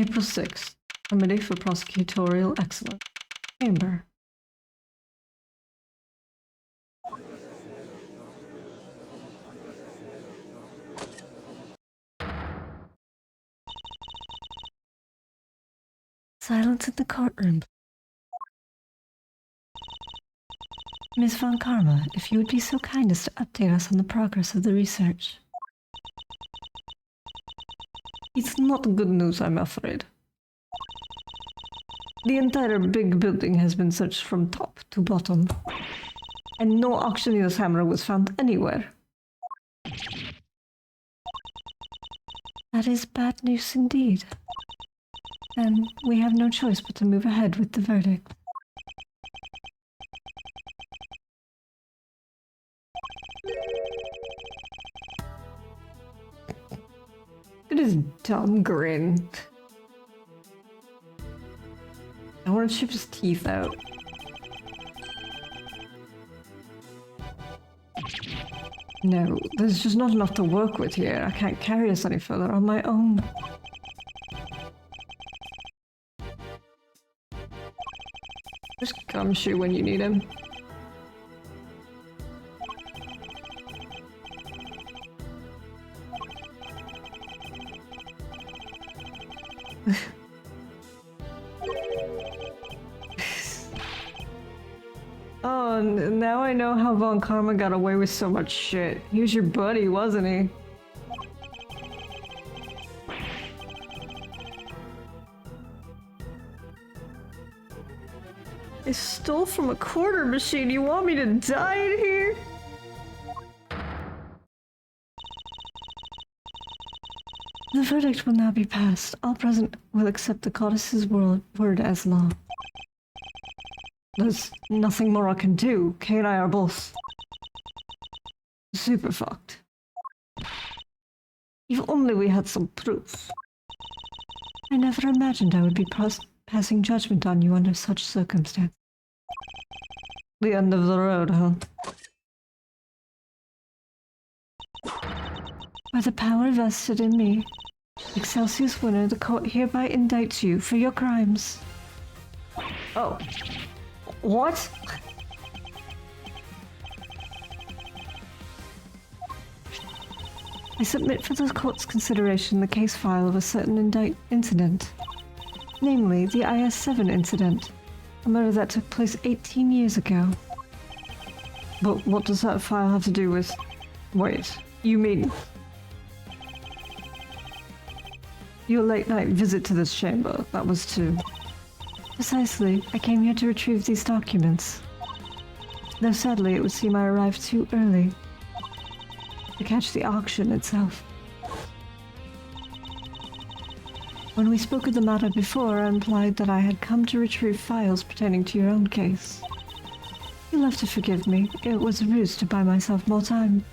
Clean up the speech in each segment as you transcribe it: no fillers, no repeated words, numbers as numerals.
April 6th. Committee for Prosecutorial Excellence. Chamber. Silence in the courtroom. Ms. Von Karma, if you would be so kind as to update us on the progress of the research. It's not good news, I'm afraid. The entire big building has been searched from top to bottom, and no auctioneer's hammer was found anywhere. That is bad news indeed. And we have no choice but to move ahead with the verdict. It is dumb grin. I want to chip his teeth out. No, there's just not enough to work with here. I can't carry us any further on my own. There's Gumshoe when you need him. Oh, now I know how Von Karma got away with so much shit. He was your buddy, wasn't he? I stole from a quarter machine. You want me to die in here? The verdict will now be passed. All present will accept the goddess's word as law. There's nothing more I can do. Kay and I are both super fucked. If only we had some proof. I never imagined I would be passing judgment on you under such circumstances. The end of the road, huh? By the power vested in me, Excelsius Winner, the court hereby indicts you for your crimes. Oh. What? I submit for the court's consideration the case file of a certain incident. Namely, the IS-7 incident. A murder that took place 18 years ago. But what does that file have to do with... Wait, you mean... Your late-night visit to this chamber, that was to... Precisely. I came here to retrieve these documents. Though sadly, it would seem I arrived too early to catch the auction itself. When we spoke of the matter before, I implied that I had come to retrieve files pertaining to your own case. You'll have to forgive me. It was a ruse to buy myself more time.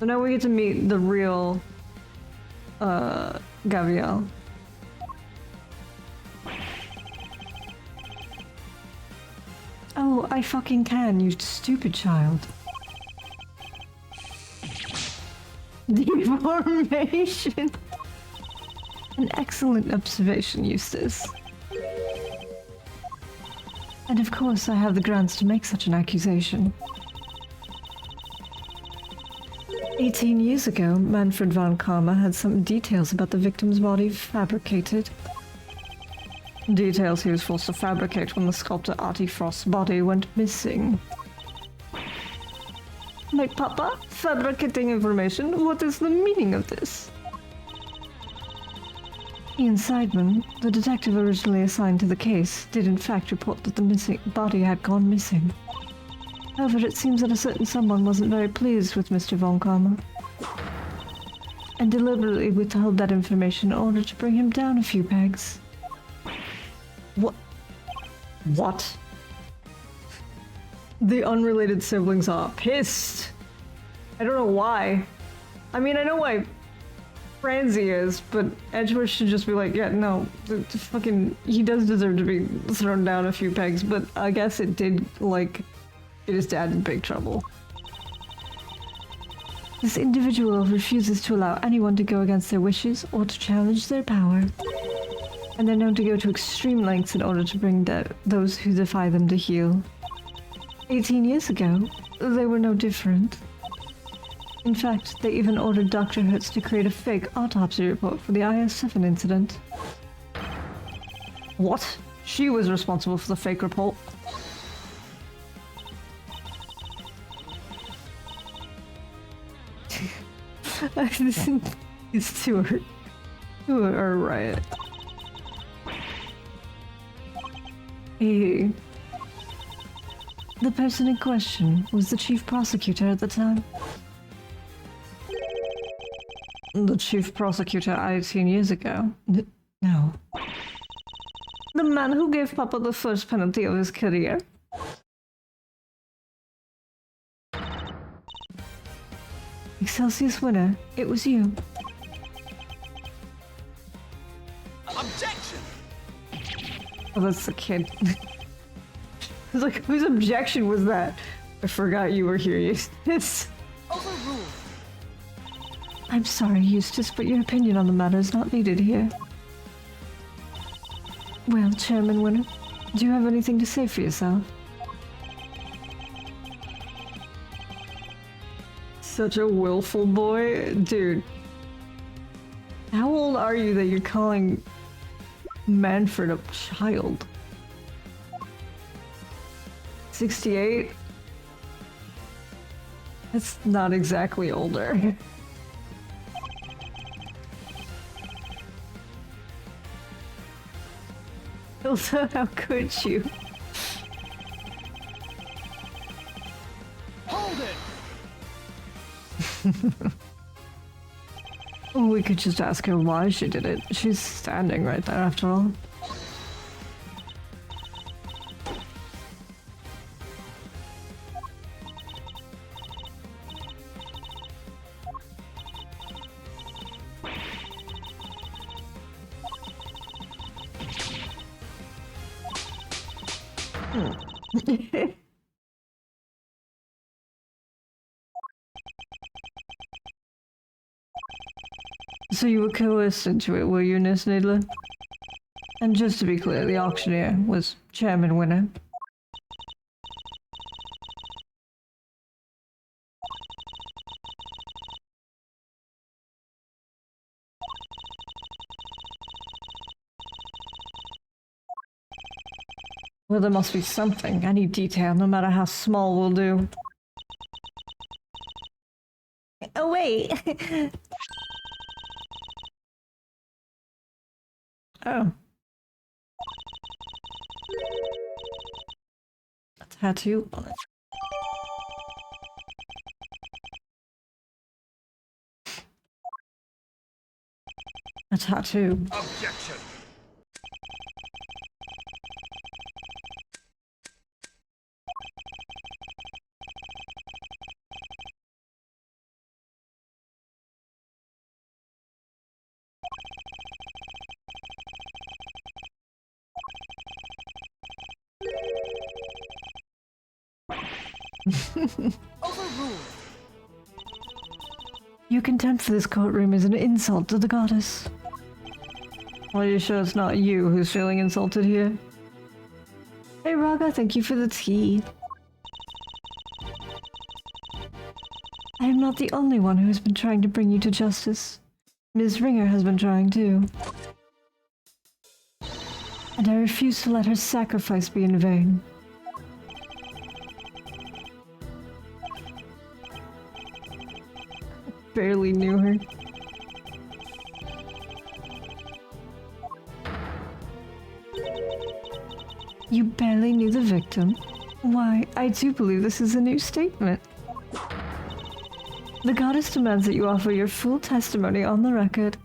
So now we get to meet the real, Gabrielle. Oh, I fucking can, you stupid child. Deformation! An excellent observation, Eustace. And of course I have the grounds to make such an accusation. 18 years ago, Manfred von Karma had some details about the victim's body fabricated. Details he was forced to fabricate when the sculptor Artie Frost's body went missing. My papa? Fabricating information? What is the meaning of this? Ian Seidman, the detective originally assigned to the case, did in fact report that the body had gone missing. However, it seems that a certain someone wasn't very pleased with Mr. Von Karma, and deliberately withheld that information in order to bring him down a few pegs. What? The unrelated siblings are pissed. I don't know why. I mean, I know why Franzi is, but Edgeworth should just be like, yeah, no, fucking, he does deserve to be thrown down a few pegs, but I guess it did, like, get his dad in big trouble. This individual refuses to allow anyone to go against their wishes or to challenge their power. And they're known to go to extreme lengths in order to bring those who defy them to heel. 18 years ago, they were no different. In fact, they even ordered Dr. Hertz to create a fake autopsy report for the IS-7 incident. What? She was responsible for the fake report? It's too right. Hey. The person in question was the chief prosecutor at the time. The chief prosecutor 18 years ago? No. The man who gave Papa the first penalty of his career? Excelsius winner, it was you. Objection! Oh, that's the kid. I was like, whose objection was that? I forgot you were here, Eustace. Overruled. I'm sorry, Eustace, but your opinion on the matter is not needed here. Well, Chairman Winner, do you have anything to say for yourself? Such a willful boy. Dude. How old are you that you're calling Manfred a child? 68? That's not exactly older. Also, how could you? Hold it! We could just ask her why she did it. She's standing right there after all. So you were coerced into it, were you, Nurse Needler? And just to be clear, the auctioneer was Chairman Winner. Well, there must be something. Any detail, no matter how small, will do. Oh, wait! Oh. A tattoo on it. A tattoo. Objection! Overruled. Your contempt for this courtroom is an insult to the goddess. Are you sure it's not you who's feeling insulted here? Hey Raga, thank you for the tea. I am not the only one who has been trying to bring you to justice. Ms. Ringer has been trying too. And I refuse to let her sacrifice be in vain. Barely knew her. You barely knew the victim? Why, I do believe this is a new statement. The goddess demands that you offer your full testimony on the record.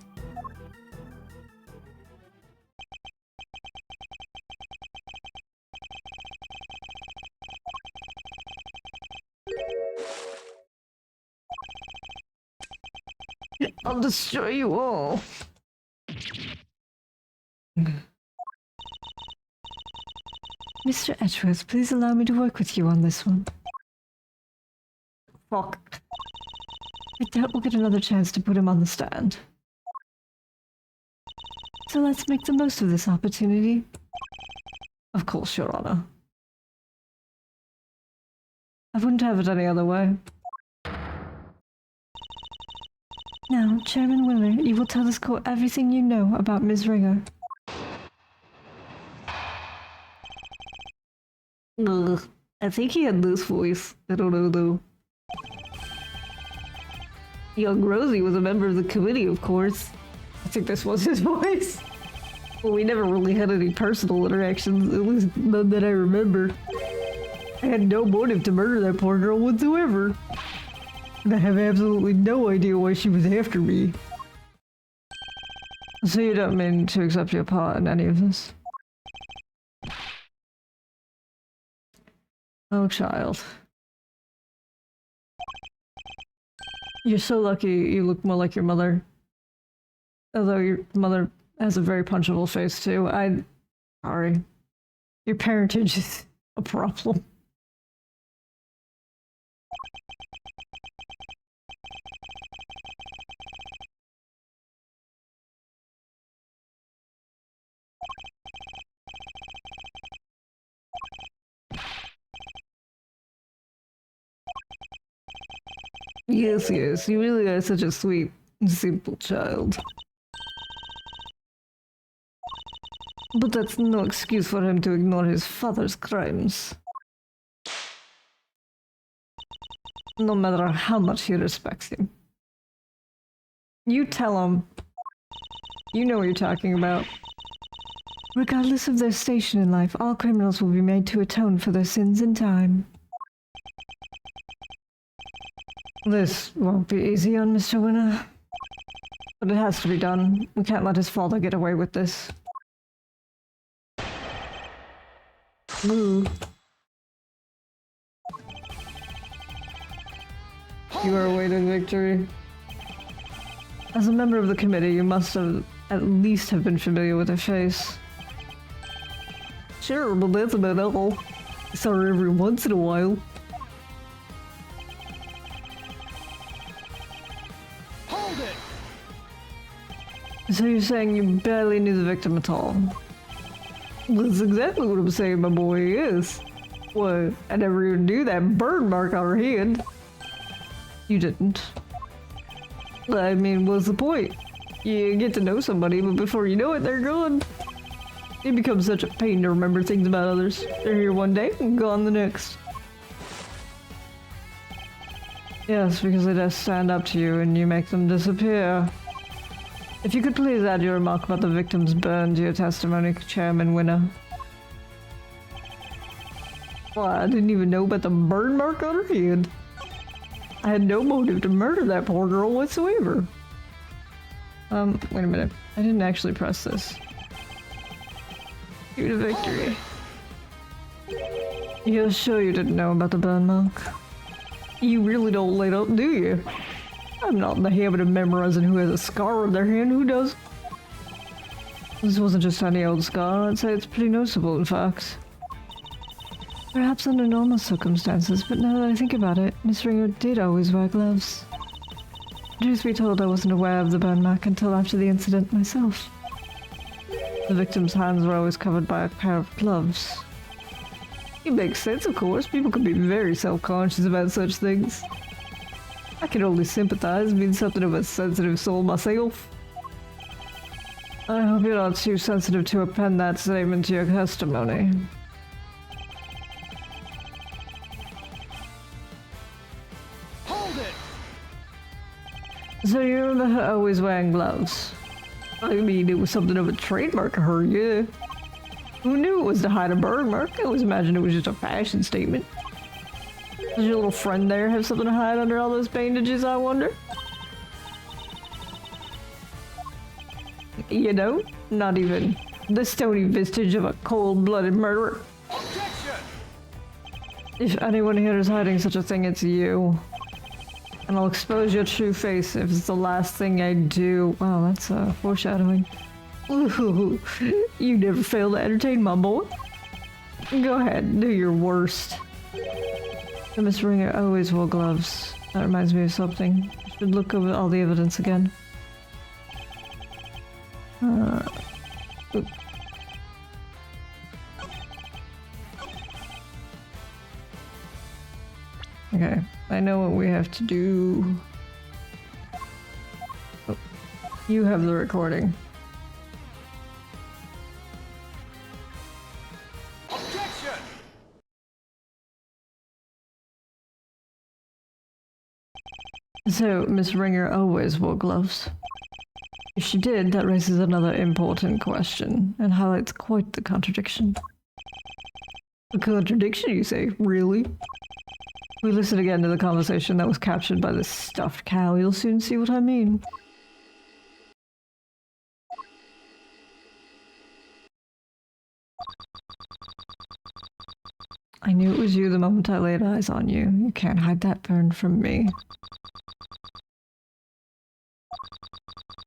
I'll destroy you all. Mr. Edgeworth, please allow me to work with you on this one. Fuck. I doubt we'll get another chance to put him on the stand. So let's make the most of this opportunity. Of course, Your Honor. I wouldn't have it any other way. Now, Chairman Willer, you will tell this court everything you know about Ms. Ringer. Ugh, I think he had this voice. I don't know though. Young Rosie was a member of the committee, of course. I think this was his voice. Well, we never really had any personal interactions, at least none that I remember. I had no motive to murder that poor girl whatsoever. And I have absolutely no idea why she was after me. So you don't mean to accept your part in any of this? Oh, child. You're so lucky you look more like your mother. Although your mother has a very punchable face too. Sorry. Your parentage is a problem. Yes, yes, you really are such a sweet, simple child. But that's no excuse for him to ignore his father's crimes. No matter how much he respects him. You tell him. You know what you're talking about. Regardless of their station in life, all criminals will be made to atone for their sins in time. This won't be easy on Mr. Winner. But it has to be done. We can't let his father get away with this. Ooh. You are awaiting victory. As a member of the committee, you must have at least have been familiar with her face. Sure, but that's about all. I saw her every once in a while. Hold it! So you're saying you barely knew the victim at all? That's exactly what I'm saying, my boy, is. What? I never even knew that burn mark on her hand. You didn't. I mean, what's the point? You get to know somebody, but before you know it, they're gone. It becomes such a pain to remember things about others. They're here one day and gone the next. Yes, because they just stand up to you and you make them disappear. If you could please add your remark about the victim's burn to your testimony, Chairman Winner. Well, I didn't even know about the burn mark on her hand. I had no motive to murder that poor girl whatsoever. Wait a minute. I didn't actually press this. Due to victory. You're sure you didn't know about the burn mark? You really don't let up, do you? I'm not in the habit of memorizing who has a scar on their hand. Who does? This wasn't just any old scar. I'd say it's pretty noticeable, in fact. Perhaps under normal circumstances, but now that I think about it, Miss Ringer did always wear gloves. Truth be told, I wasn't aware of the burn mark until after the incident myself. The victim's hands were always covered by a pair of gloves. It makes sense, of course. People can be very self-conscious about such things. I can only sympathize, being something of a sensitive soul myself. I hope you're not too sensitive to append that statement to your testimony. Hold it! So you remember her always wearing gloves? I mean, it was something of a trademark of her, yeah. Who knew it was to hide a burn mark? I always imagined it was just a fashion statement. Does your little friend there have something to hide under all those bandages, I wonder? You know, not even the stony vestige of a cold-blooded murderer. Objection! If anyone here is hiding such a thing, it's you. And I'll expose your true face if it's the last thing I do. Wow, that's foreshadowing. Ooh, you never fail to entertain, my boy. Go ahead, do your worst. The Miss Ringer always wore gloves. That reminds me of something. I should look over all the evidence again. Oop. Okay, I know what we have to do. Oh, you have the recording. Objection! So, Miss Ringer always wore gloves. If she did, that raises another important question, and highlights quite the contradiction. A contradiction, you say? Really? If we listen again to the conversation that was captured by this stuffed cow, you'll soon see what I mean. I knew it was you the moment I laid eyes on you. You can't hide that burn from me.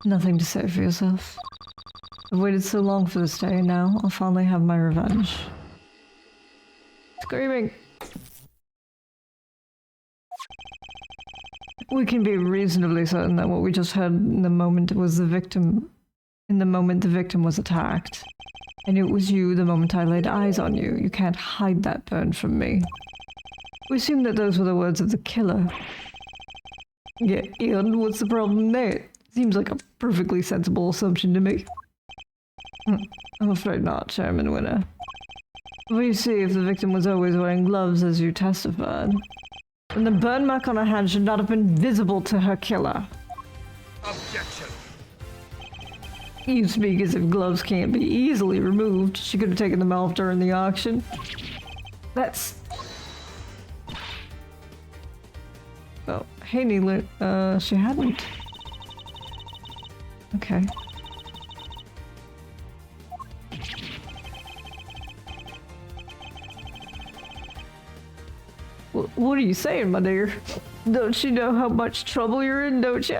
Nothing to say for yourself. I've waited so long for this day, and now I'll finally have my revenge. Screaming! We can be reasonably certain that what we just heard in the moment was the victim. In the moment the victim was attacked. I knew it was you the moment I laid eyes on you. You can't hide that burn from me. We assume that those were the words of the killer. Yeah, and what's the problem there? Seems like a perfectly sensible assumption to me. I'm afraid not, Chairman Winner. Well, you see, if the victim was always wearing gloves as you testified, then the burn mark on her hand should not have been visible to her killer. Objection! You speak as if gloves can't be easily removed. She could have taken them off during the auction. That's... Oh, hey Neela, she hadn't. Okay. What are you saying, my dear? Don't you know how much trouble you're in, don't you?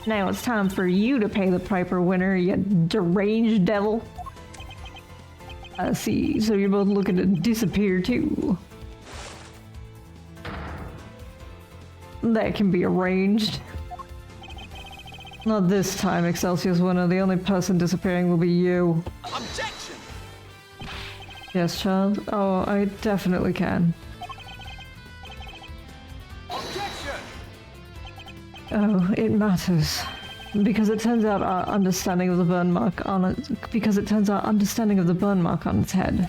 Now it's time for you to pay the piper, Winner, you deranged devil. I see, so you're both looking to disappear too. That can be arranged. Not this time, Excelsius Winner. The only person disappearing will be you. Objection! Yes, child? Oh, I definitely can. Objection! Oh, it matters. Because it turns out our understanding of the burn mark on it... Because it turns out understanding of the burn mark on its head.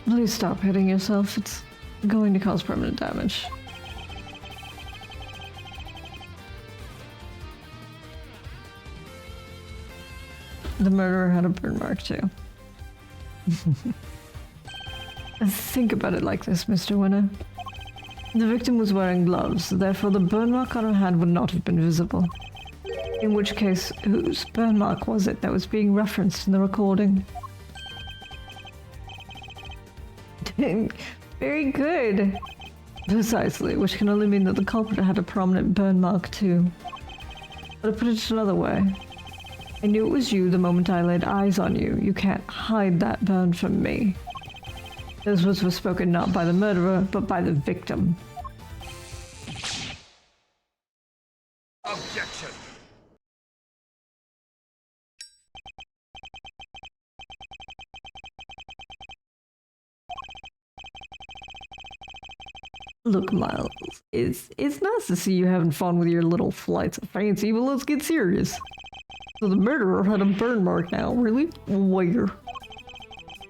Please stop hitting yourself. It's going to cause permanent damage. The murderer had a burn mark too. Think about it like this, Mr. Winner. The victim was wearing gloves, therefore the burn mark on her hand would not have been visible. In which case, whose burn mark was it that was being referenced in the recording? Very good. Precisely, which can only mean that the culprit had a prominent burn mark too. But to put it another way, I knew it was you the moment I laid eyes on you. You can't hide that burn from me. Those words were spoken not by the murderer, but by the victim. Objection! Look, Miles, it's nice to see you having fun with your little flights of fancy, but let's get serious. So the murderer had a burn mark now, really? Where?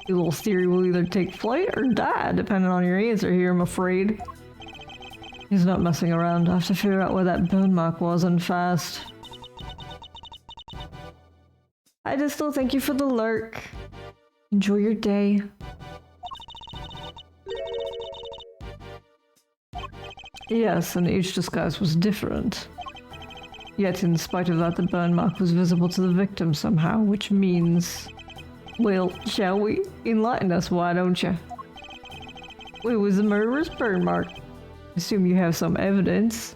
Your little theory will either take flight or die, depending on your answer here, I'm afraid. He's not messing around. I have to figure out where that burn mark was and fast. I just still thank you for the lurk. Enjoy your day. Yes, and each disguise was different. Yet, in spite of that, the burn mark was visible to the victim somehow, which means... Well, shall we? Enlighten us, why don't you? It was the murderer's burn mark. Assume you have some evidence.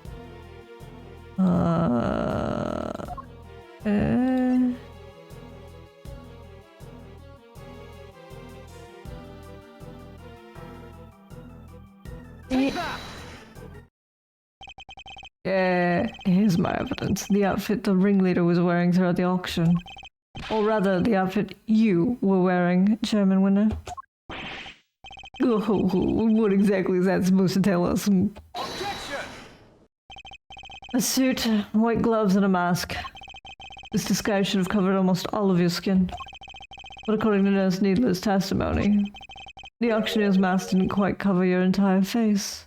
Take that! Yeah, here's my evidence. The outfit the ringleader was wearing throughout the auction. Or rather, the outfit you were wearing, Chairman Winner. Oh, what exactly is that supposed to tell us? Objection! A suit, white gloves, and a mask. This disguise should have covered almost all of your skin. But according to Nurse Needler's testimony, the auctioneer's mask didn't quite cover your entire face.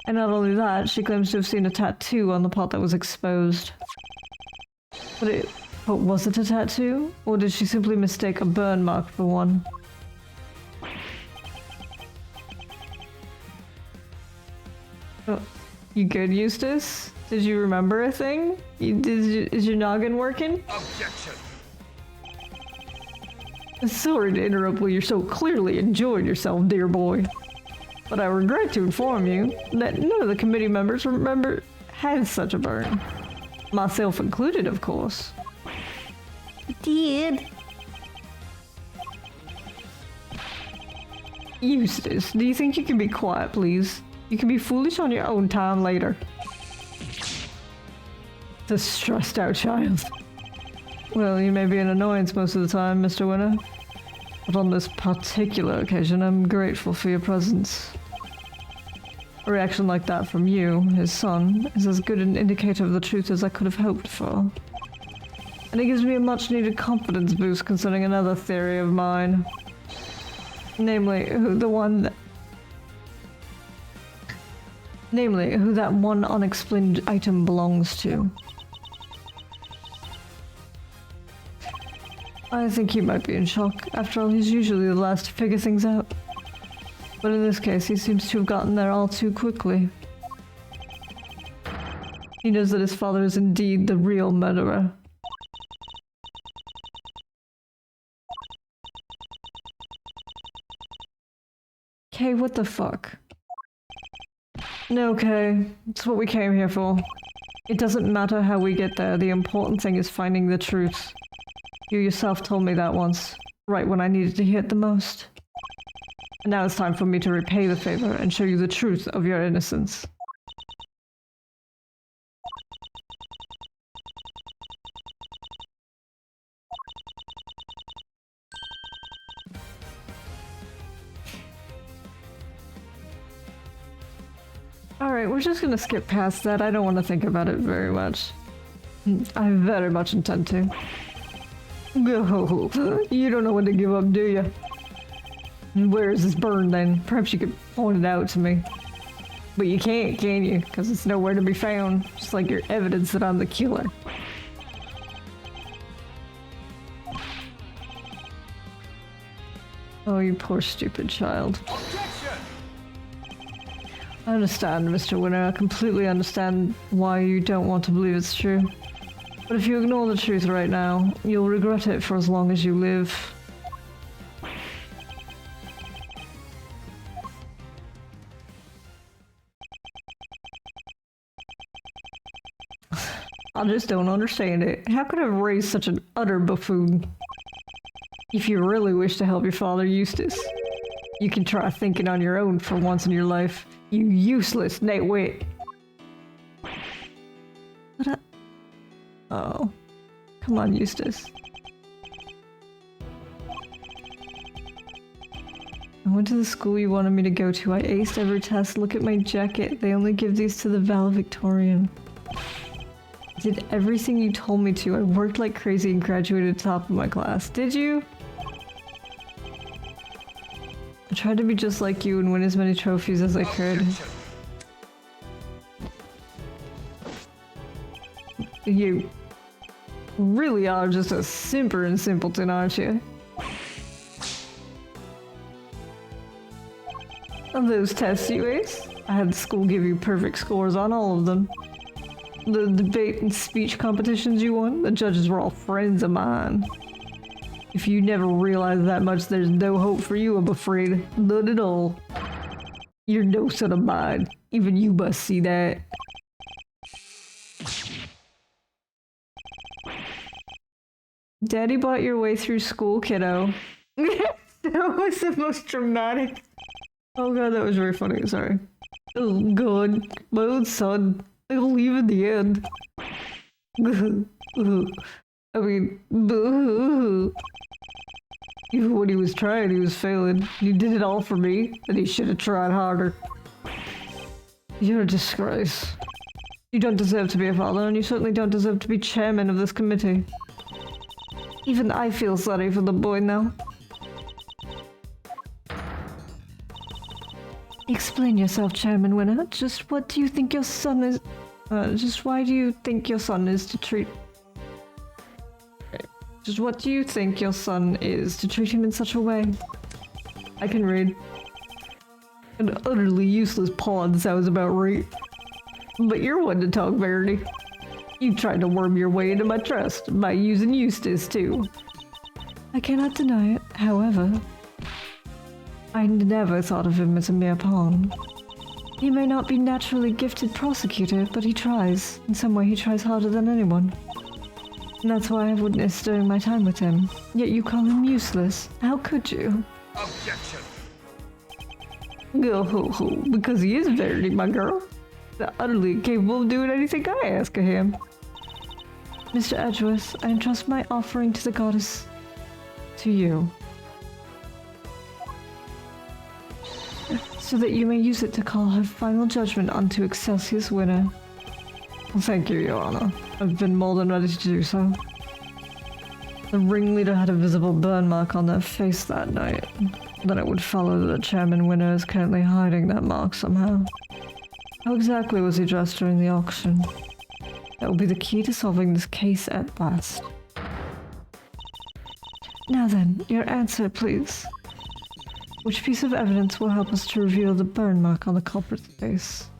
And not only that, she claims to have seen a tattoo on the part that was exposed. But was it a tattoo? Or did she simply mistake a burn mark for one? Oh, you good, Eustace? Did you remember a thing? Is your noggin working? Objection! Sorry to interrupt while you're so clearly enjoying yourself, dear boy. But I regret to inform you that none of the committee members had such a burn. Myself included, of course. Did. Eustace, do you think you can be quiet, please? You can be foolish on your own time later. The stressed out child. Well, you may be an annoyance most of the time, Mr. Winner. But on this particular occasion, I'm grateful for your presence. A reaction like that from you, his son, is as good an indicator of the truth as I could have hoped for. And it gives me a much-needed confidence boost concerning another theory of mine. Namely, who that one unexplained item belongs to. I think he might be in shock. After all, he's usually the last to figure things out. But in this case, he seems to have gotten there all too quickly. He knows that his father is indeed the real murderer. Okay, what the fuck? No, Kay. It's what we came here for. It doesn't matter how we get there, the important thing is finding the truth. You yourself told me that once, right when I needed to hear it the most. And now it's time for me to repay the favor and show you the truth of your innocence. Alright, we're just gonna skip past that. I don't want to think about it very much. I very much intend to. Oh, you don't know when to give up, do you? Where is this burn then? Perhaps you could point it out to me. But you can't, can you? Because it's nowhere to be found. Just like your evidence that I'm the killer. Oh, you poor stupid child. Objection! I understand, Mr. Winner. I completely understand why you don't want to believe it's true. But if you ignore the truth right now, you'll regret it for as long as you live. I just don't understand it. How could I have raised such an utter buffoon? If you really wish to help your father, Eustace, you can try thinking on your own for once in your life. You useless nitwit. Oh. Come on, Eustace. I went to the school you wanted me to go to. I aced every test. Look at my jacket. They only give these to the valedictorian. I did everything you told me to. I worked like crazy and graduated top of my class. Did you? I tried to be just like you and win as many trophies as I could. You really are just a simper and simpleton, aren't you? Of those tests you aced, I had the school give you perfect scores on all of them. The debate and speech competitions you won, the judges were all friends of mine. If you never realized that much, there's no hope for you, I'm afraid. None at all. You're no son of mine. Even you must see that. Daddy bought your way through school, kiddo. That was the most dramatic Oh god, that was very funny, sorry. Oh god, my own son. I'll leave in the end. I mean, even when he was trying, he was failing. He did it all for me, and he should have tried harder. You're a disgrace. You don't deserve to be a father, and you certainly don't deserve to be chairman of this committee. Even I feel sorry for the boy now. Explain yourself, Chairman Winner. Just what do you think your son is... just why do you think your son is to treat... Just what do you think your son is to treat him in such a way? I can read. An utterly useless pawn sounds about right. But you're one to talk, Verity. You tried to worm your way into my trust by using Eustace, too. I cannot deny it, however. I never thought of him as a mere pawn. He may not be naturally gifted prosecutor, but he tries. In some way, he tries harder than anyone. And that's why I've witnessed during my time with him. Yet you call him useless. How could you? Objection. Go ho ho, because he is Verity, my girl. Utterly incapable of doing anything I ask of him. Mr. Edgeworth, I entrust my offering to the goddess to you, so that you may use it to call her final judgment unto Excelsius Winner. Well, thank you, Your Honor. I've been more than ready to do so. The ringleader had a visible burn mark on their face that night. Then it would follow that Chairman Winner is currently hiding that mark somehow. How exactly was he dressed during the auction? That will be the key to solving this case at last. Now then, your answer, please. Which piece of evidence will help us to reveal the burn mark on the culprit's face?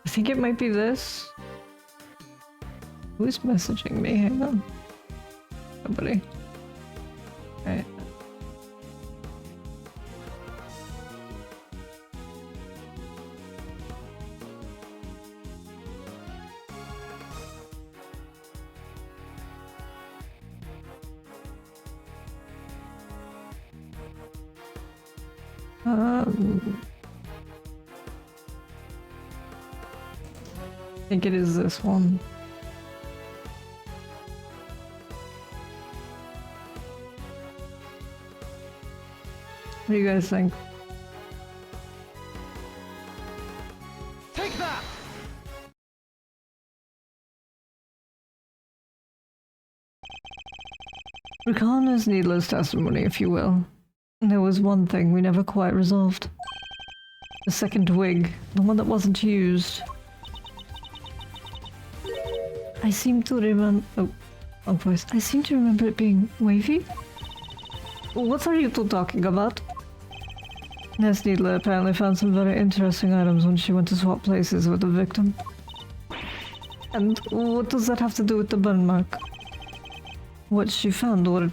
I think it might be this. Who's messaging me? Hang on. Nobody. Alright. I think it is this one. What do you guys think? Take that! Recall his needless testimony, if you will. There was one thing we never quite resolved. The second wig, the one that wasn't used. I seem to remember... Oh, wrong voice. I seem to remember it being wavy? What are you two talking about? Ness Needler apparently found some very interesting items when she went to swap places with the victim. And what does that have to do with the burn mark? What she found were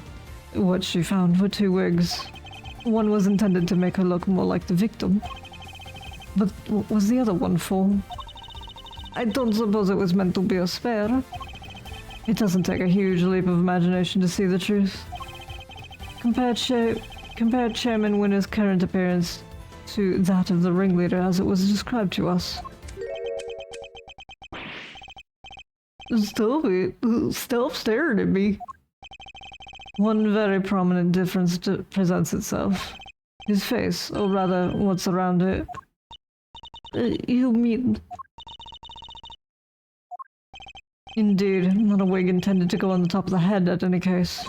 two wigs. One was intended to make her look more like the victim. But what was the other one for? I don't suppose it was meant to be a spare. It doesn't take a huge leap of imagination to see the truth. Compare Chairman Winner's current appearance to that of the ringleader as it was described to us. Stop it. Stop staring at me. One very prominent difference presents itself. His face, or rather, what's around it. You mean... Indeed, not a wig intended to go on the top of the head at any case.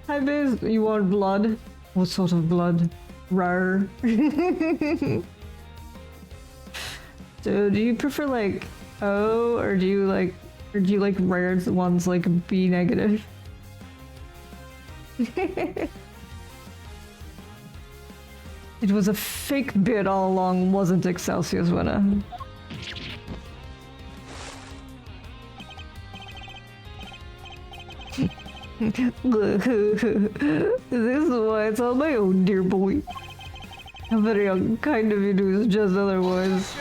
Hi Biz, you want blood? What sort of blood? Rare. So do you prefer like O, or do you like rare ones like B negative? It was a fake bit all along, wasn't Excelsius Winner? This is why it's on my own, dear boy. How very unkind of you to suggest otherwise.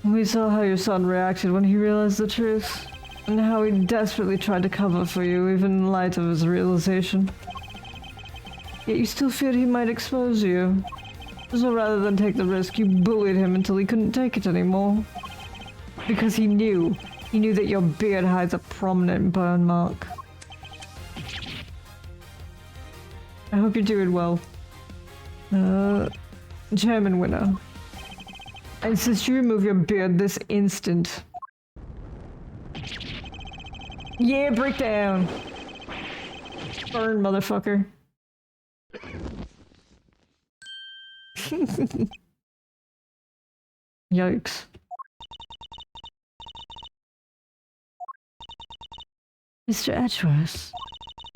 We saw how your son reacted when he realized the truth, and how he desperately tried to cover for you, even in light of his realization. Yet you still feared he might expose you. So rather than take the risk, you bullied him until he couldn't take it anymore. Because he knew that your beard hides a prominent burn mark. I hope you're doing well. Chairman Winner. I insist you remove your beard this instant. Yeah, break down! Burn, motherfucker. Yikes. Mr. Edgeworth,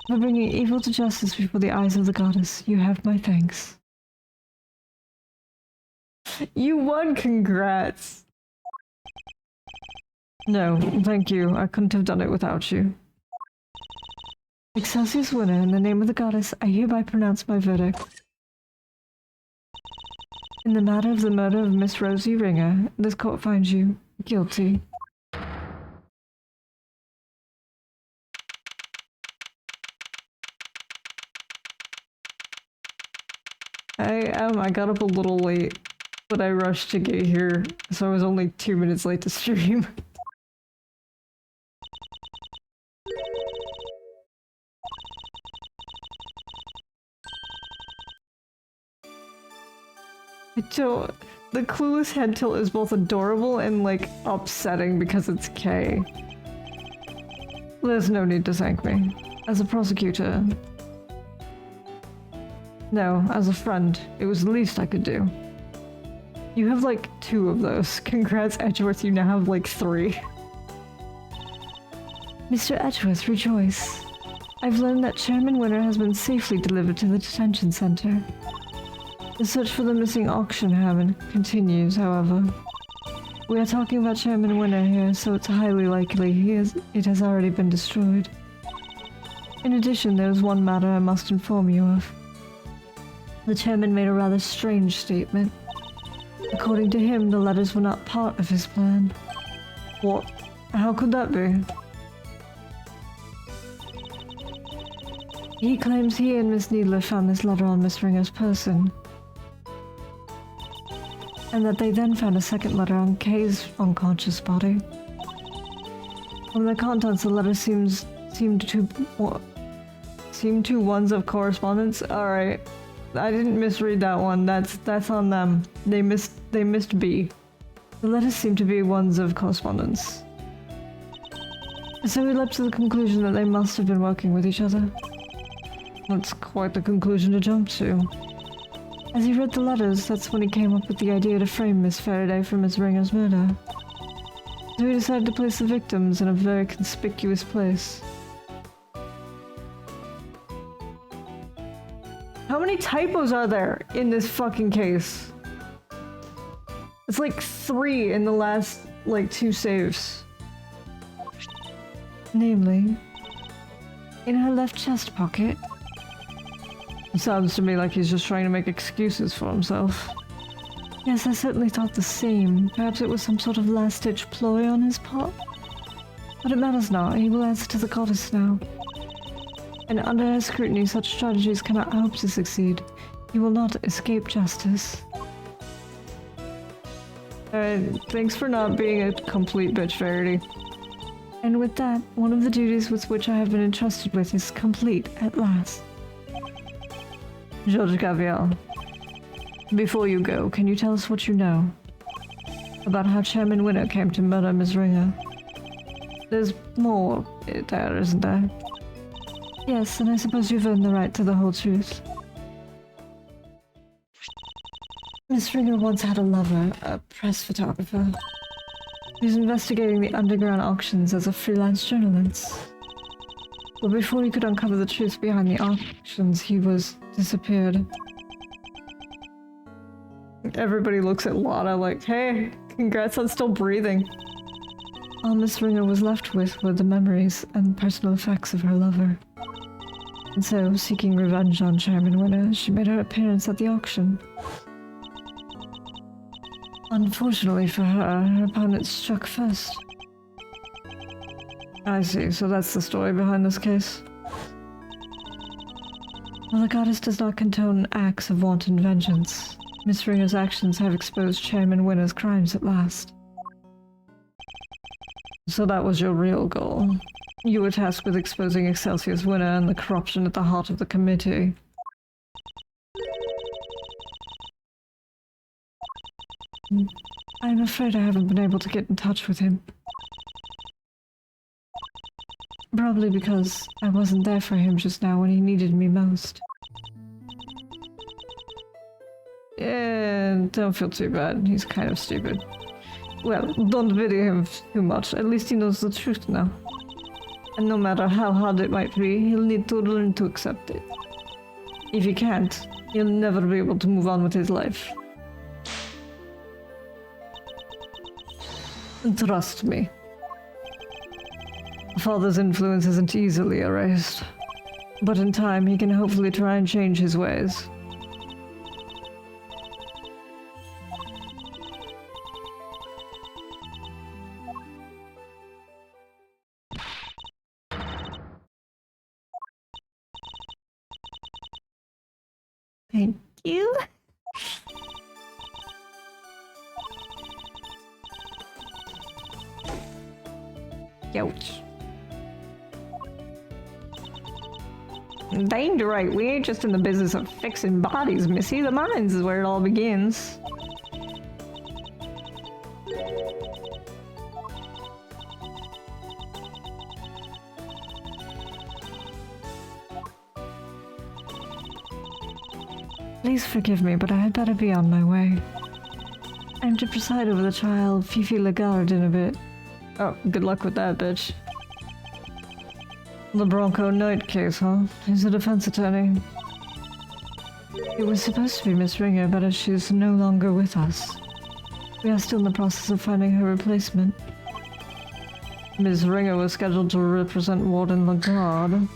for bringing evil to justice before the eyes of the goddess, you have my thanks. You won, congrats! No, thank you. I couldn't have done it without you. Excelsius Winner, in the name of the goddess, I hereby pronounce my verdict. In the matter of the murder of Miss Rosie Ringer, this court finds you guilty. I got up a little late, but I rushed to get here, so I was only 2 minutes late to stream. The clueless head tilt is both adorable and, like, upsetting because it's K. There's no need to thank me. As a prosecutor... No, as a friend, it was the least I could do. You have, like, 2 of those. Congrats, Edgeworth, you now have, like, 3. Mr. Edgeworth, rejoice. I've learned that Chairman Winner has been safely delivered to the detention center. The search for the missing auction hammer continues, however. We are talking about Chairman Winner here, so it's highly likely it has already been destroyed. In addition, there is one matter I must inform you of. The chairman made a rather strange statement. According to him, the letters were not part of his plan. What? How could that be? He claims he and Miss Needler found this letter on Miss Ringer's person. And that they then found a second letter on Kay's unconscious body. From the contents, the letter seemed to ones of correspondence. Alright. I didn't misread that one. That's on them. They missed B. The letters seem to be ones of correspondence. So we leapt to the conclusion that they must have been working with each other. That's quite the conclusion to jump to. As he read the letters, that's when he came up with the idea to frame Miss Faraday for Miss Ringer's murder. So he decided to place the victims in a very conspicuous place. How many typos are there in this fucking case? It's like 3 in the last, like, 2 saves. Namely, in her left chest pocket. It sounds to me like he's just trying to make excuses for himself. Yes, I certainly thought the same. Perhaps it was some sort of last-ditch ploy on his part. But it matters not. He will answer to the goddess now. And under her scrutiny, such strategies cannot hope to succeed. He will not escape justice. Thanks for not being a complete bitch, Verity. And with that, one of the duties with which I have been entrusted with is complete at last. Judge Gavial, before you go, can you tell us what you know about how Chairman Winner came to murder Ms. Ringer? There's more there, isn't there? Yes, and I suppose you've earned the right to the whole truth. Miss Ringer once had a lover, a press photographer, who was investigating the underground auctions as a freelance journalist. But before he could uncover the truth behind the auctions, he was disappeared. Everybody looks at Lana like, hey, congrats on still breathing. All Miss Ringer was left with were the memories and personal effects of her lover. And so, seeking revenge on Chairman Winner, she made her appearance at the auction. Unfortunately for her, her opponent struck first. I see, so that's the story behind this case. While the goddess does not condone acts of wanton vengeance, Miss Ringer's actions have exposed Chairman Winner's crimes at last. So that was your real goal. You were tasked with exposing Excelsior's Winner and the corruption at the heart of the committee. I'm afraid I haven't been able to get in touch with him. Probably because I wasn't there for him just now when he needed me most. Yeah, don't feel too bad. He's kind of stupid. Well, don't pity him too much. At least he knows the truth now. And no matter how hard it might be, he'll need to learn to accept it. If he can't, he'll never be able to move on with his life. Trust me. Father's influence isn't easily erased. But in time, he can hopefully try and change his ways. Thank you. Ouch. Dang right, we ain't just in the business of fixing bodies, Missy. The minds is where it all begins. Please forgive me, but I had better be on my way. I'm to preside over the trial of Fifi Lagarde in a bit. Oh, good luck with that, bitch. The Bronco Knight case, huh? He's a defense attorney. It was supposed to be Miss Ringer, but as she's no longer with us, we are still in the process of finding her replacement. Miss Ringer was scheduled to represent Warden Lagarde.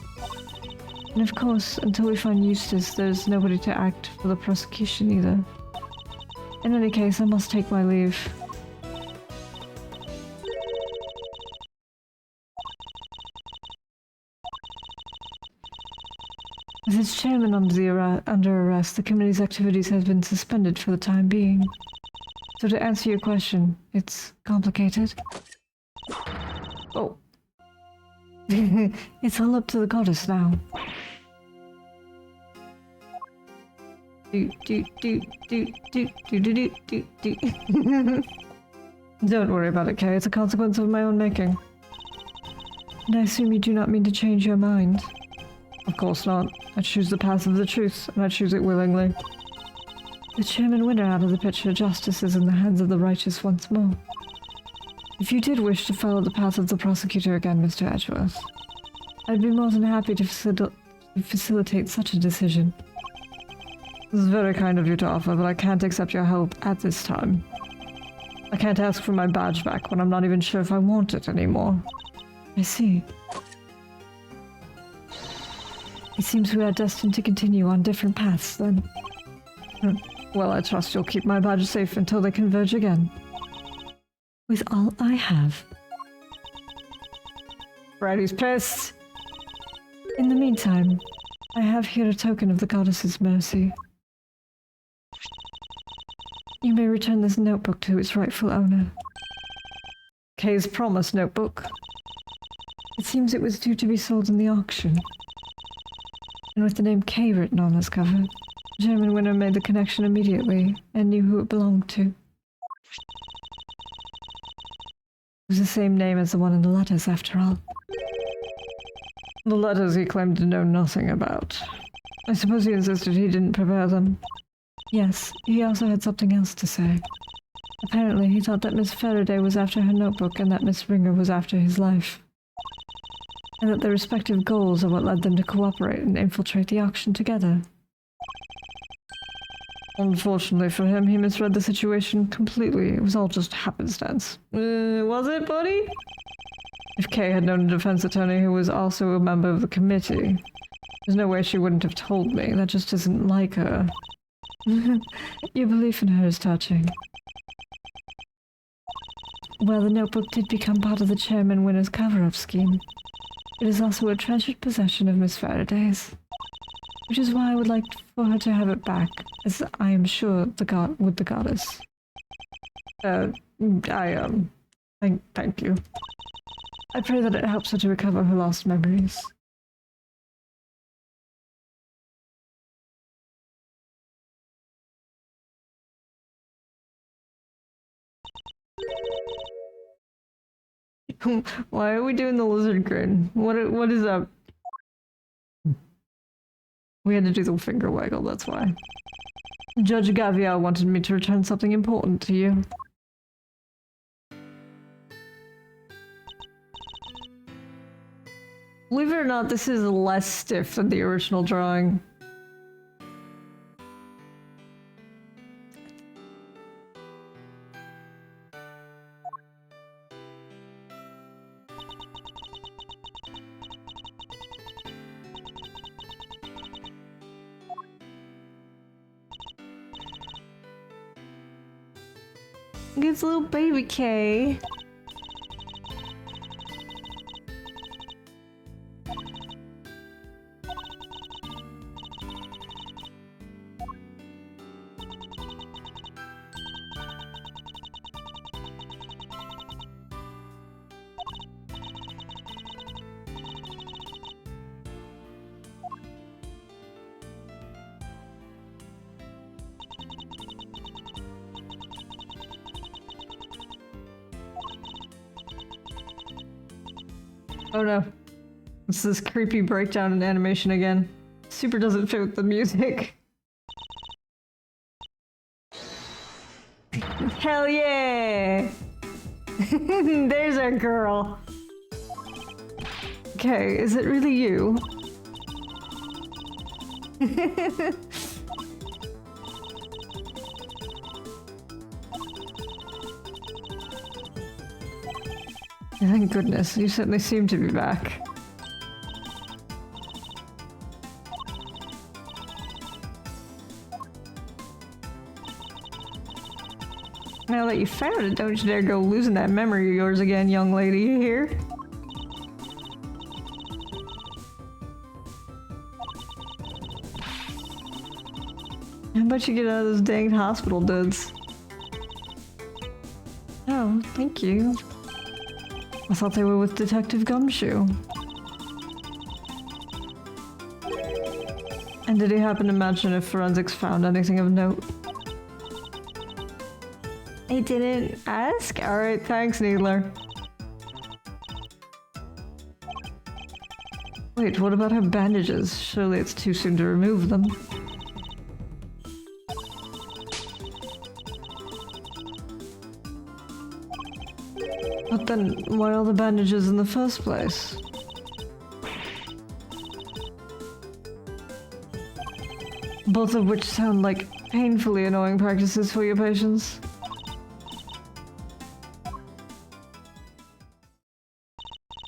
And of course, until we find Eustace, there's nobody to act for the prosecution either. In any case, I must take my leave. With its chairman under arrest, the committee's activities have been suspended for the time being. So to answer your question, it's complicated. Oh. It's all up to the goddess now. Don't worry about it, Kay. It's a consequence of my own making. And I assume you do not mean to change your mind. Of course not. I choose the path of the truth, and I choose it willingly. With Chairman Winner out of the picture, justice is in the hands of the righteous once more. If you did wish to follow the path of the prosecutor again, Mr. Edgeworth, I'd be more than happy to facilitate such a decision. This is very kind of you to offer, but I can't accept your help at this time. I can't ask for my badge back when I'm not even sure if I want it anymore. I see. It seems we are destined to continue on different paths, then. Well, I trust you'll keep my badge safe until they converge again. With all I have. Freddy's pissed! In the meantime, I have here a token of the goddess's mercy. You may return this notebook to its rightful owner. Kay's promise notebook. It seems it was due to be sold in the auction. And with the name Kay written on its cover, Chairman Winner made the connection immediately and knew who it belonged to. It was the same name as the one in the letters, after all. The letters he claimed to know nothing about. I suppose he insisted he didn't prepare them. Yes, he also had something else to say. Apparently, he thought that Miss Faraday was after her notebook and that Miss Ringer was after his life. And that their respective goals are what led them to cooperate and infiltrate the auction together. Unfortunately for him, he misread the situation completely. It was all just happenstance. Was it, buddy? If Kay had known a defense attorney who was also a member of the committee, there's no way she wouldn't have told me. That just isn't like her. Your belief in her is touching. Well, the notebook did become part of the Chairman Winner's cover-up scheme. It is also a treasured possession of Miss Faraday's. Which is why I would like for her to have it back, as I am sure the goddess. Thank you. I pray that it helps her to recover her lost memories. Why are we doing the lizard grin? What is up? We had to do the finger waggle, that's why. Judge Gavial wanted me to return something important to you. Believe it or not, this is less stiff than the original drawing. It's little baby K. Oh no. It's this creepy breakdown in animation again. Super doesn't fit with the music. Hell yeah! There's our girl. Okay, is it really you? Thank goodness, you certainly seem to be back. Now that you found it, don't you dare go losing that memory of yours again, young lady, you hear? How about you get out of those dang hospital duds? Oh, thank you. I thought they were with Detective Gumshoe. And did he happen to mention if forensics found anything of note? I didn't ask? Alright, thanks, Needler. Wait, what about her bandages? Surely it's too soon to remove them. But then, why all the bandages in the first place? Both of which sound like painfully annoying practices for your patients.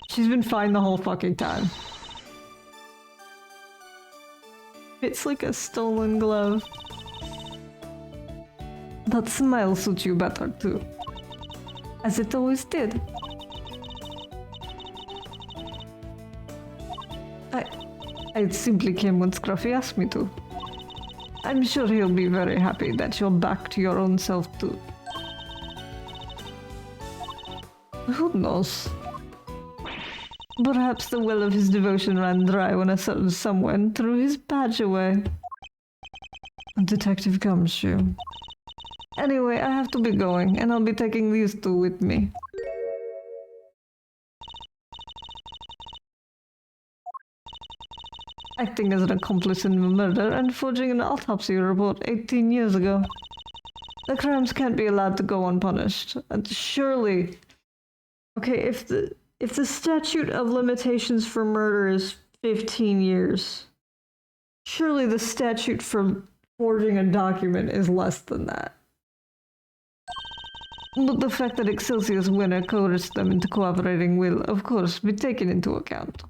She's been fine the whole fucking time. It's like a stolen glove. That smile suits you better too. As it always did. I simply came when Scruffy asked me to. I'm sure he'll be very happy that you're back to your own self too. Who knows? Perhaps the well of his devotion ran dry when a certain someone threw his badge away. Detective Gumshoe. Anyway, I have to be going, and I'll be taking these two with me. Acting as an accomplice in the murder and forging an autopsy report 18 years ago. The crimes can't be allowed to go unpunished. And surely... Okay, if the statute of limitations for murder is 15 years, surely the statute for forging a document is less than that. But the fact that Excelsior's winner coerced them into cooperating will, of course, be taken into account.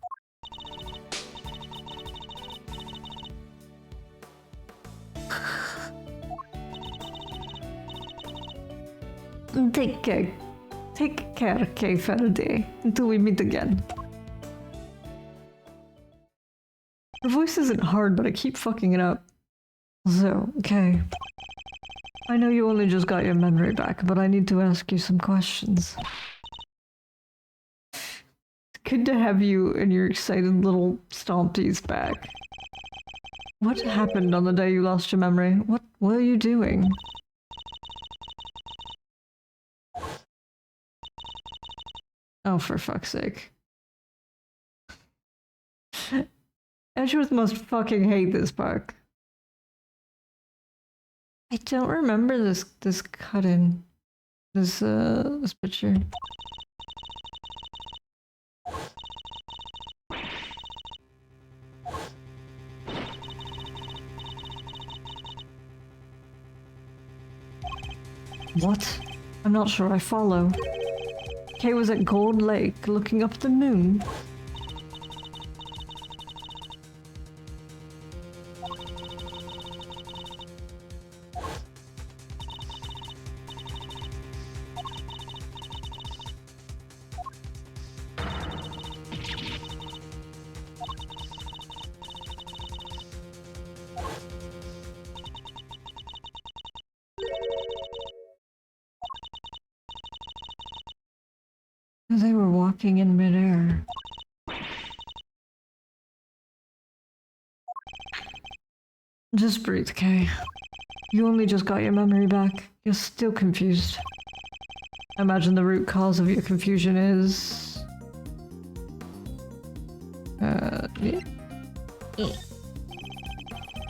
Take care. Take care, Kay Faraday, until we meet again. Her voice isn't hard, but I keep fucking it up. So, Kay. I know you only just got your memory back, but I need to ask you some questions. It's good to have you and your excited little stompies back. What happened on the day you lost your memory? What were you doing? Oh, for fuck's sake. Edgeworth must fucking hate this park. I don't remember this cut-in. This picture. What? I'm not sure I follow. Kay was at Gold Lake, looking up at the moon. They were walking in midair. Just breathe, Kay. You only just got your memory back. You're still confused. I imagine the root cause of your confusion is... yeah.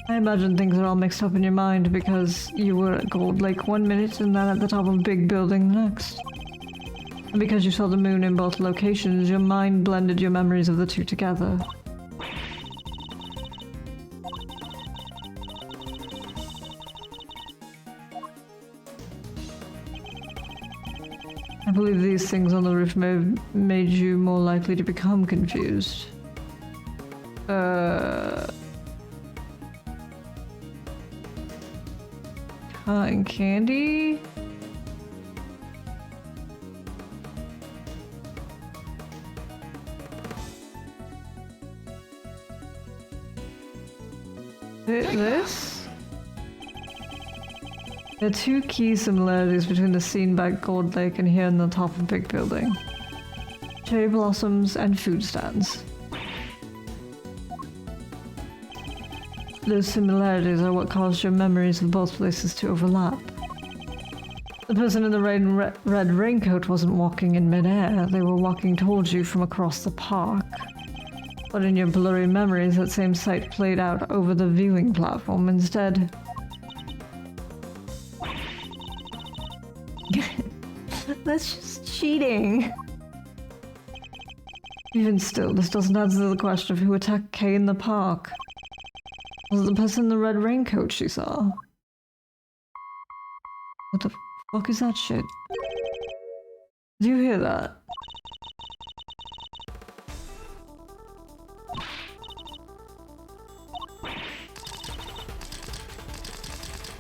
I imagine things are all mixed up in your mind because you were at Gold Lake one minute and then at the top of a big building the next. And because you saw the moon in both locations, your mind blended your memories of the two together. I believe these things on the roof may have made you more likely to become confused. Cotton candy? This? There are two key similarities between the scene back at Gold Lake and here in the top of the big building. Cherry blossoms and food stands. Those similarities are what caused your memories of both places to overlap. The person in the red raincoat wasn't walking in midair, they were walking towards you from across the park. But in your blurry memories, that same sight played out over the viewing platform instead. That's just cheating. Even still, this doesn't answer the question of who attacked Kay in the park. Was it the person in the red raincoat she saw? What the fuck is that shit? Do you hear that?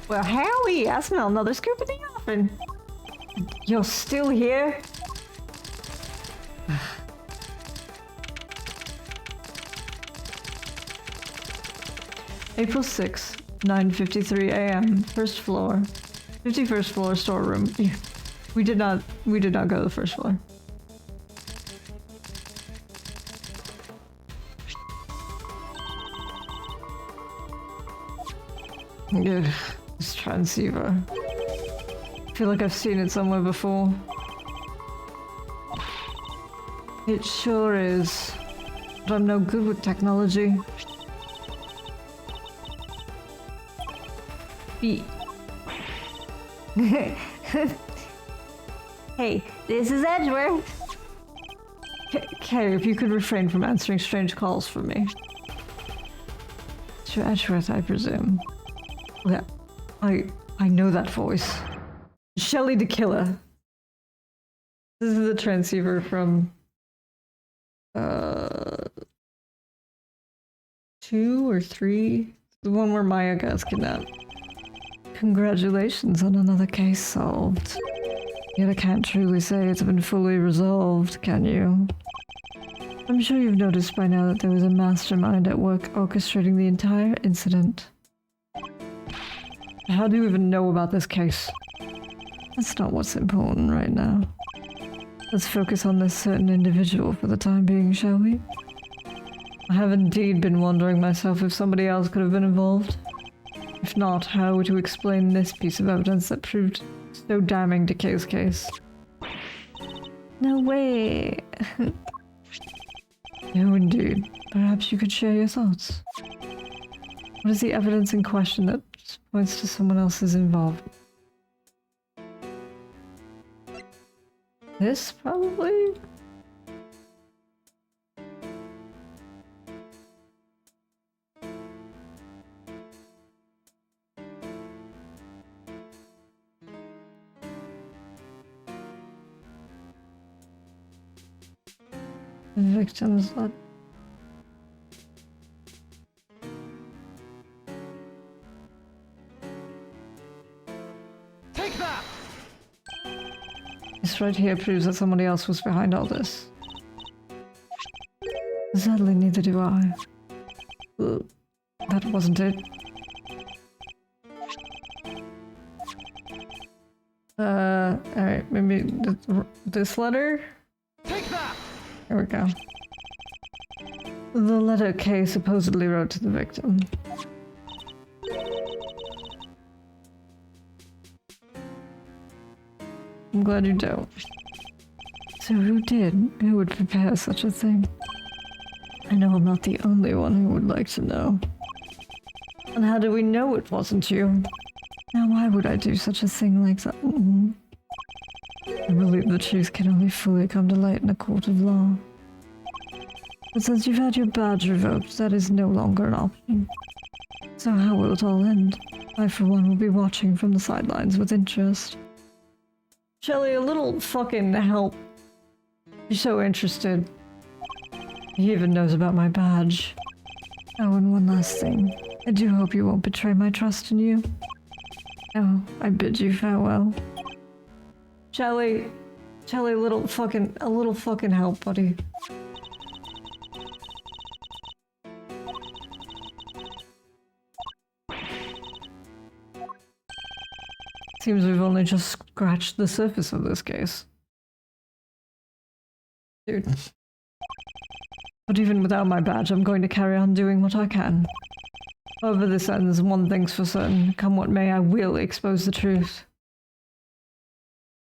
Well, Howie, I smell another scoop of the oven. You're still here? April 6th, 9:53 a.m. First floor, 51st floor storeroom. We did not go to the first floor. Ugh. This transceiver. I feel like I've seen it somewhere before. It sure is. But I'm no good with technology. Hey, this is Edgeworth. Okay, if you could refrain from answering strange calls from me. Mr. Edgeworth, I presume. Yeah, I know that voice. Shelley the Killer. This is the transceiver from 2 or 3. The one where Maya gets kidnapped. Congratulations on another case solved. Yet I can't truly say it's been fully resolved, can you? I'm sure you've noticed by now that there was a mastermind at work orchestrating the entire incident. How do you even know about this case? That's not what's important right now. Let's focus on this certain individual for the time being, shall we? I have indeed been wondering myself if somebody else could have been involved. If not, how would you explain this piece of evidence that proved so damning to Kay's case? No way! No, indeed. Perhaps you could share your thoughts. What is the evidence in question that points to someone else's involvement? This, probably? The victim's blood. Take that! This right here proves that somebody else was behind all this. Sadly, neither do I. That wasn't it. Alright, maybe this letter? Take that! There we go. The letter K supposedly wrote to the victim. I'm glad you don't. So who did? Who would prepare such a thing? I know I'm not the only one who would like to know. And how do we know it wasn't you? Now why would I do such a thing like that? I believe the truth can only fully come to light in a court of law. But since you've had your badge revoked, that is no longer an option. So how will it all end? I, for one, will be watching from the sidelines with interest. Shelley, a little fucking help. You're so interested. He even knows about my badge. Oh, and one last thing. I do hope you won't betray my trust in you. Oh, I bid you farewell. Shelley, a little fucking help, buddy. Seems we've only just scratched the surface of this case. Dude. But even without my badge, I'm going to carry on doing what I can. However this ends, one thing's for certain. Come what may, I will expose the truth.